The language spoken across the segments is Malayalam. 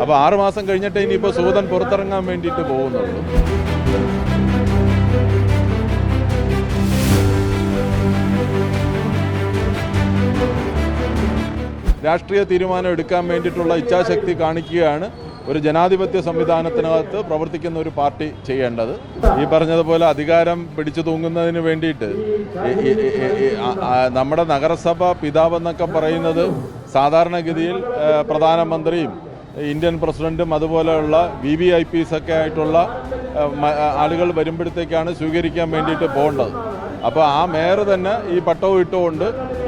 അപ്പോൾ 6 മാസം കഴിഞ്ഞിട്ട് ഇനിയിപ്പോൾ സുഗതൻ പുറത്തിറങ്ങാൻ വേണ്ടിയിട്ട് പോകുന്നുള്ളൂ. രാഷ്ട്രീയ തീരുമാനം എടുക്കാൻ വേണ്ടിയിട്ടുള്ള ഇച്ഛാശക്തി കാണിക്കുകയാണ് ഒരു ജനാധിപത്യ സംവിധാനത്തിനകത്ത് പ്രവർത്തിക്കുന്ന ഒരു പാർട്ടി ചെയ്യേണ്ടത്. ഈ പറഞ്ഞതുപോലെ അധികാരം പിടിച്ചു തൂങ്ങുന്നതിന് വേണ്ടിയിട്ട് നമ്മുടെ നഗരസഭ പിതാവെന്നൊക്കെ പറയുന്നത് സാധാരണഗതിയിൽ പ്രധാനമന്ത്രിയും ഇന്ത്യൻ പ്രസിഡന്റും അതുപോലെയുള്ള VVIPs ഒക്കെ ആയിട്ടുള്ള ആളുകൾ വരുമ്പോഴത്തേക്കാണ് സ്വീകരിക്കാൻ വേണ്ടിയിട്ട് പോകേണ്ടത്. അപ്പോൾ ആ മേയർ തന്നെ ഈ പട്ടവും ഇട്ടുകൊണ്ട്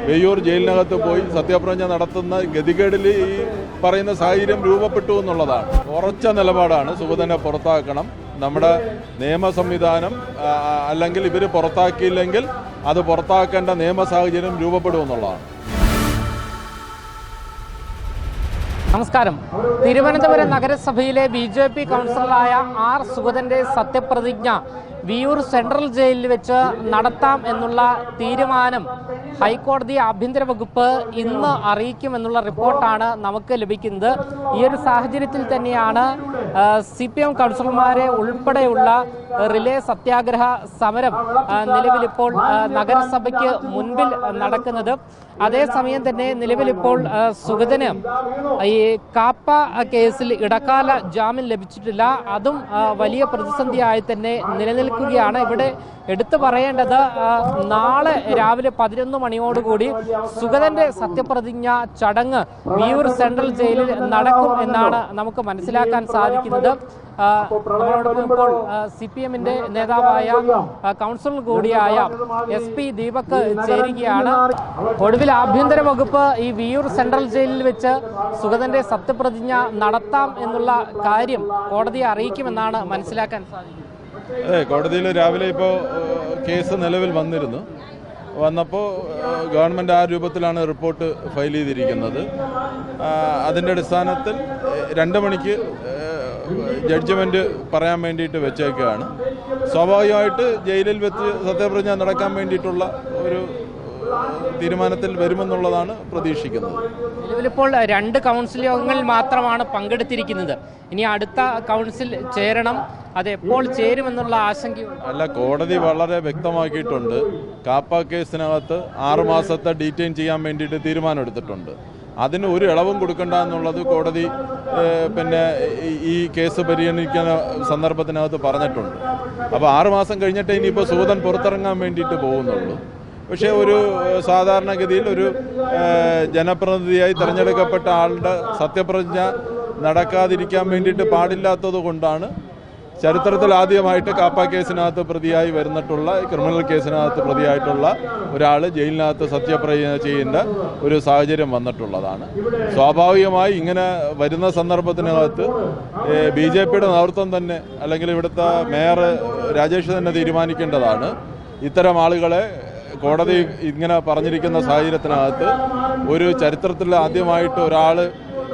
വെയ്യൂർ ജയിലിനകത്ത് പോയി സത്യപ്രതിജ്ഞ നടത്തുന്ന ഗതികേടിൽ ഈ പറയുന്ന സാഹചര്യം രൂപപ്പെട്ടു എന്നുള്ളതാണ്. ഉറച്ച നിലപാടാണ് സുഗതനെ പുറത്താക്കണം. നമ്മുടെ നിയമ സംവിധാനം അല്ലെങ്കിൽ ഇവർ പുറത്താക്കിയില്ലെങ്കിൽ അത് പുറത്താക്കേണ്ട നിയമ സാഹചര്യം രൂപപ്പെടുമെന്നുള്ളതാണ്. നമസ്കാരം. തിരുവനന്തപുരം നഗരസഭയിലെ BJP കൗൺസിലറായ R. സുഗതന്റെ സത്യപ്രതിജ്ഞ വിയൂർ സെൻട്രൽ ജയിലിൽ വെച്ച് നടത്താം എന്നുള്ള തീരുമാനം ഹൈക്കോടതി ആഭ്യന്തര വകുപ്പ് ഇന്ന് അറിയിക്കുമെന്നുള്ള റിപ്പോർട്ടാണ് നമുക്ക് ലഭിക്കുന്നത്. ഈ ഒരു സാഹചര്യത്തിൽ തന്നെയാണ് CPM കൗൺസിലർമാരെ ഉൾപ്പെടെയുള്ള റിലേ സത്യാഗ്രഹ സമരം നിലവിലിപ്പോൾ നഗരസഭയ്ക്ക് മുൻപിൽ നടക്കുന്നത്. അതേസമയം തന്നെ നിലവിലിപ്പോൾ സുഗതന് ഈ കാപ്പ കേസിൽ ഇടക്കാല ജാമ്യം ലഭിച്ചിട്ടില്ല. അതും വലിയ പ്രതിസന്ധിയായി തന്നെ നിലനിൽക്കുകയാണ്. ഇവിടെ എടുത്തു പറയേണ്ടത് നാളെ രാവിലെ 11 മണിയോടുകൂടി സുഗതന്റെ സത്യപ്രതിജ്ഞ ചടങ്ങ് വിയൂർ സെൻട്രൽ ജയിലിൽ നടക്കും എന്നാണ് നമുക്ക് മനസ്സിലാക്കാൻ സാധിക്കുന്നത്. നമ്മളോടൊപ്പം ഇപ്പോൾ CPMന്റെ നേതാവായ കൗൺസിലർ കൂടിയായ SP ദീപക് ചേരുകയാണ്. ഒടുവിൽ ആഭ്യന്തര വകുപ്പ് ഈ വിയൂർ സെൻട്രൽ ജയിലിൽ വെച്ച് സുഗതന്റെ സത്യപ്രതിജ്ഞ നടത്താം എന്നുള്ള കാര്യം കോടതിയെ അറിയിക്കുമെന്നാണ് മനസ്സിലാക്കാൻ സാധിക്കുന്നത്. അതെ, കോടതിയിൽ രാവിലെ ഇപ്പോൾ കേസ് നിലവിൽ വന്നപ്പോൾ ഗവൺമെൻറ് ആ രൂപത്തിലാണ് റിപ്പോർട്ട് ഫയൽ ചെയ്തിരിക്കുന്നത്. അതിൻ്റെ അടിസ്ഥാനത്തിൽ 2 മണിക്ക് ജഡ്ജ്മെൻറ്റ് പറയാൻ വേണ്ടിയിട്ട് വെച്ചേക്കുകയാണ്. സ്വാഭാവികമായിട്ട് ജയിലിൽ വെച്ച് സത്യപ്രതിജ്ഞ നടക്കാൻ വേണ്ടിയിട്ടുള്ള ഒരു തീരുമാനത്തിൽ വരുമെന്നുള്ളതാണ് പ്രതീക്ഷിക്കുന്നത്. നിലവിലിപ്പോൾ 2 കൗൺസിൽ യോഗങ്ങളിൽ മാത്രമാണ് പങ്കെടുത്തിരിക്കുന്നത്. ഇനി അടുത്ത കൗൺസിൽ ചേരണം. അത് എപ്പോൾ ചേരുമെന്നുള്ള ആശങ്കയുണ്ട്. അല്ല, കോടതി വളരെ വ്യക്തമാക്കിയിട്ടുണ്ട്. കാപ്പ കേസിനകത്ത് 6 മാസത്തെ ഡീറ്റെയിൻ ചെയ്യാൻ വേണ്ടിയിട്ട് തീരുമാനമെടുത്തിട്ടുണ്ട്. അതിന് ഒരു ഇളവും കൊടുക്കണ്ട എന്നുള്ളത് കോടതി ഈ കേസ് പരിഗണിക്കുന്ന സന്ദർഭത്തിനകത്ത് പറഞ്ഞിട്ടുണ്ട്. അപ്പോൾ 6 മാസം കഴിഞ്ഞിട്ട് ഇനിയിപ്പോൾ സുഗതൻ പുറത്തിറങ്ങാൻ വേണ്ടിയിട്ട് പോകുന്നുള്ളൂ. പക്ഷേ ഒരു സാധാരണഗതിയിൽ ഒരു ജനപ്രതിനിധിയായി തിരഞ്ഞെടുക്കപ്പെട്ട ആളുടെ സത്യപ്രതിജ്ഞ നടക്കാതിരിക്കാൻ വേണ്ടിയിട്ട് പാടില്ലാത്തത് കൊണ്ടാണ് ചരിത്രത്തിൽ ആദ്യമായിട്ട് കാപ്പ കേസിനകത്ത് പ്രതിയായി വരുന്നിട്ടുള്ള ക്രിമിനൽ കേസിനകത്ത് പ്രതിയായിട്ടുള്ള ഒരാൾ ജയിലിനകത്ത് സത്യപ്രതിജ്ഞ ചെയ്യേണ്ട ഒരു സാഹചര്യം വന്നിട്ടുള്ളതാണ്. സ്വാഭാവികമായി ഇങ്ങനെ വരുന്ന സന്ദർഭത്തിനകത്ത് BJPയുടെ നേതൃത്വം തന്നെ അല്ലെങ്കിൽ ഇവിടുത്തെ മേയർ രാജേഷ് തന്നെ തീരുമാനിക്കേണ്ടതാണ്. ഇത്തരം ആളുകളെ കോടതി ഇങ്ങനെ പറഞ്ഞിരിക്കുന്ന സാഹചര്യത്തിനകത്ത് ഒരു ചരിത്രത്തിൽ ആദ്യമായിട്ട് ഒരാൾ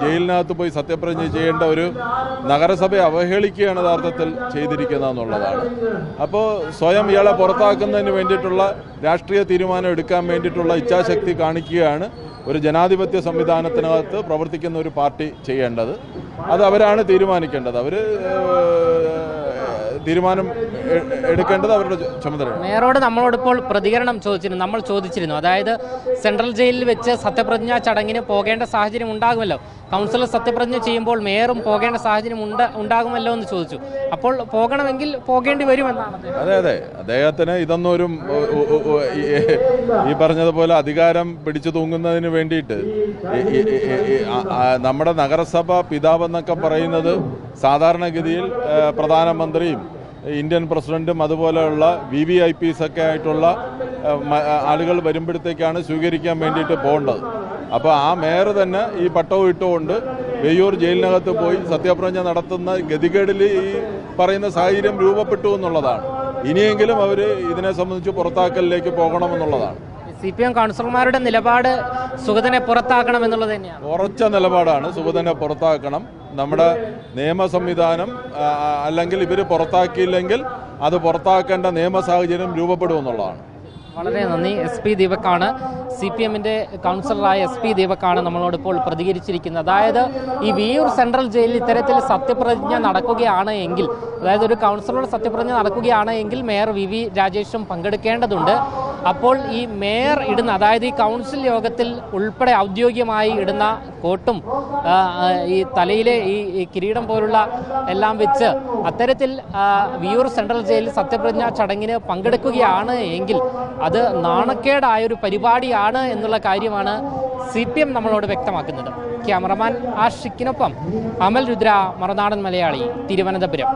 ജയിലിനകത്ത് പോയി സത്യപ്രതിജ്ഞ ചെയ്യേണ്ട ഒരു നഗരസഭയെ അവഹേളിക്കുകയാണ് യഥാർത്ഥത്തിൽ ചെയ്തിരിക്കുന്നതെന്നുള്ളതാണ്. അപ്പോൾ സ്വയം ഇയാളെ പുറത്താക്കുന്നതിന് വേണ്ടിയിട്ടുള്ള രാഷ്ട്രീയ തീരുമാനം എടുക്കാൻ വേണ്ടിയിട്ടുള്ള ഇച്ഛാശക്തി കാണിക്കുകയാണ് ഒരു ജനാധിപത്യ സംവിധാനത്തിനകത്ത് പ്രവർത്തിക്കുന്ന ഒരു പാർട്ടി ചെയ്യേണ്ടത്. അത് അവരാണ് തീരുമാനിക്കേണ്ടത്. അവർ തീരുമാനം എടുക്കേണ്ടത് അവരുടെ ചുമതലയാണ്. മേയറോട് നമ്മളോടിപ്പോൾ പ്രതികരണം നമ്മൾ ചോദിച്ചിരുന്നു. അതായത് സെൻട്രൽ ജയിലിൽ വെച്ച് സത്യപ്രതിജ്ഞാ ചടങ്ങിന് പോകേണ്ട സാഹചര്യം ഉണ്ടാകുമല്ലോ. കൗൺസിലർ സത്യപ്രതിജ്ഞ ചെയ്യുമ്പോൾ മേയറും പോകേണ്ട സാഹചര്യം ഉണ്ടാകുമല്ലോ എന്ന് ചോദിച്ചു. അപ്പോൾ പോകണമെങ്കിൽ പോകേണ്ടി വരുമെന്നാണ്. അതെ, അദ്ദേഹത്തിന് ഇതൊന്നും ഒരു ഈ പറഞ്ഞതുപോലെ അധികാരം പിടിച്ചു തൂങ്ങുന്നതിന് വേണ്ടിയിട്ട് നമ്മുടെ നഗരസഭ പിതാവെന്നൊക്കെ പറയുന്നത് സാധാരണഗതിയിൽ പ്രധാനമന്ത്രിയും ഇന്ത്യൻ പ്രസിഡന്റും അതുപോലെയുള്ള VVIPs ഒക്കെ ആയിട്ടുള്ള ആളുകൾ വരുമ്പോഴത്തേക്കാണ് സ്വീകരിക്കാൻ വേണ്ടിയിട്ട് പോകേണ്ടത്. അപ്പോൾ ആ മേയർ തന്നെ ഈ പട്ടവും ഇട്ടുകൊണ്ട് വെയ്യൂർ ജയിലിനകത്ത് പോയി സത്യപ്രതിജ്ഞ നടത്തുന്ന ഗതികേടിൽ ഈ പറയുന്ന സാഹചര്യം രൂപപ്പെട്ടു എന്നുള്ളതാണ്. ഇനിയെങ്കിലും അവർ ഇതിനെ സംബന്ധിച്ച് പുറത്താക്കലിലേക്ക് പോകണമെന്നുള്ളതാണ്. CPM കൗൺസിലർമാരുടെ നിലപാട് സുഗതനെ പുറത്താക്കണം എന്നുള്ളത് തന്നെയാണ്. ഉറച്ച നിലപാടാണ്. സുഗതനെ പുറത്താക്കണം. നമ്മുടെ നിയമ സംവിധാനം അല്ലെങ്കിൽ ഇവർ പുറത്താക്കിയില്ലെങ്കിൽ അത് പുറത്താക്കേണ്ട നിയമ സാഹചര്യം രൂപപ്പെടുമെന്നുള്ളതാണ്. വളരെ നന്ദി. SP ദീപക്കാണ്, CPM-ന്റെ കൗൺസിലറായ SP ദീപക്കാണ് നമ്മളോടിപ്പോൾ പ്രതികരിച്ചിരിക്കുന്നത്. അതായത് ഈ വിയ്യൂർ സെൻട്രൽ ജയിലിൽ ഇത്തരത്തിൽ സത്യപ്രതിജ്ഞ നടക്കുകയാണ് എങ്കിൽ, അതായത് ഒരു കൗൺസിലറുടെ സത്യപ്രതിജ്ഞ നടക്കുകയാണ് എങ്കിൽ മേയർ VV രാജേഷും പങ്കെടുക്കേണ്ടതുണ്ട്. അപ്പോൾ ഈ മേയർ ഇടുന്ന, അതായത് ഈ കൗൺസിൽ യോഗത്തിൽ ഉൾപ്പെടെ ഔദ്യോഗികമായി ഇടുന്ന കോട്ടും ഈ തലയിലെ ഈ കിരീടം പോലുള്ള എല്ലാം വെച്ച് അത്തരത്തിൽ വിയ്യൂർ സെൻട്രൽ ജയിലിൽ സത്യപ്രതിജ്ഞാ ചടങ്ങിന് പങ്കെടുക്കുകയാണ് എങ്കിൽ അത് നാണക്കേടായൊരു പരിപാടിയാണ് എന്നുള്ള കാര്യമാണ് CPM നമ്മളോട് വ്യക്തമാക്കുന്നത്. ക്യാമറമാൻ ആഷിക്കിനൊപ്പം അമൽ രുദ്ര, മറുനാടൻ മലയാളി, തിരുവനന്തപുരം.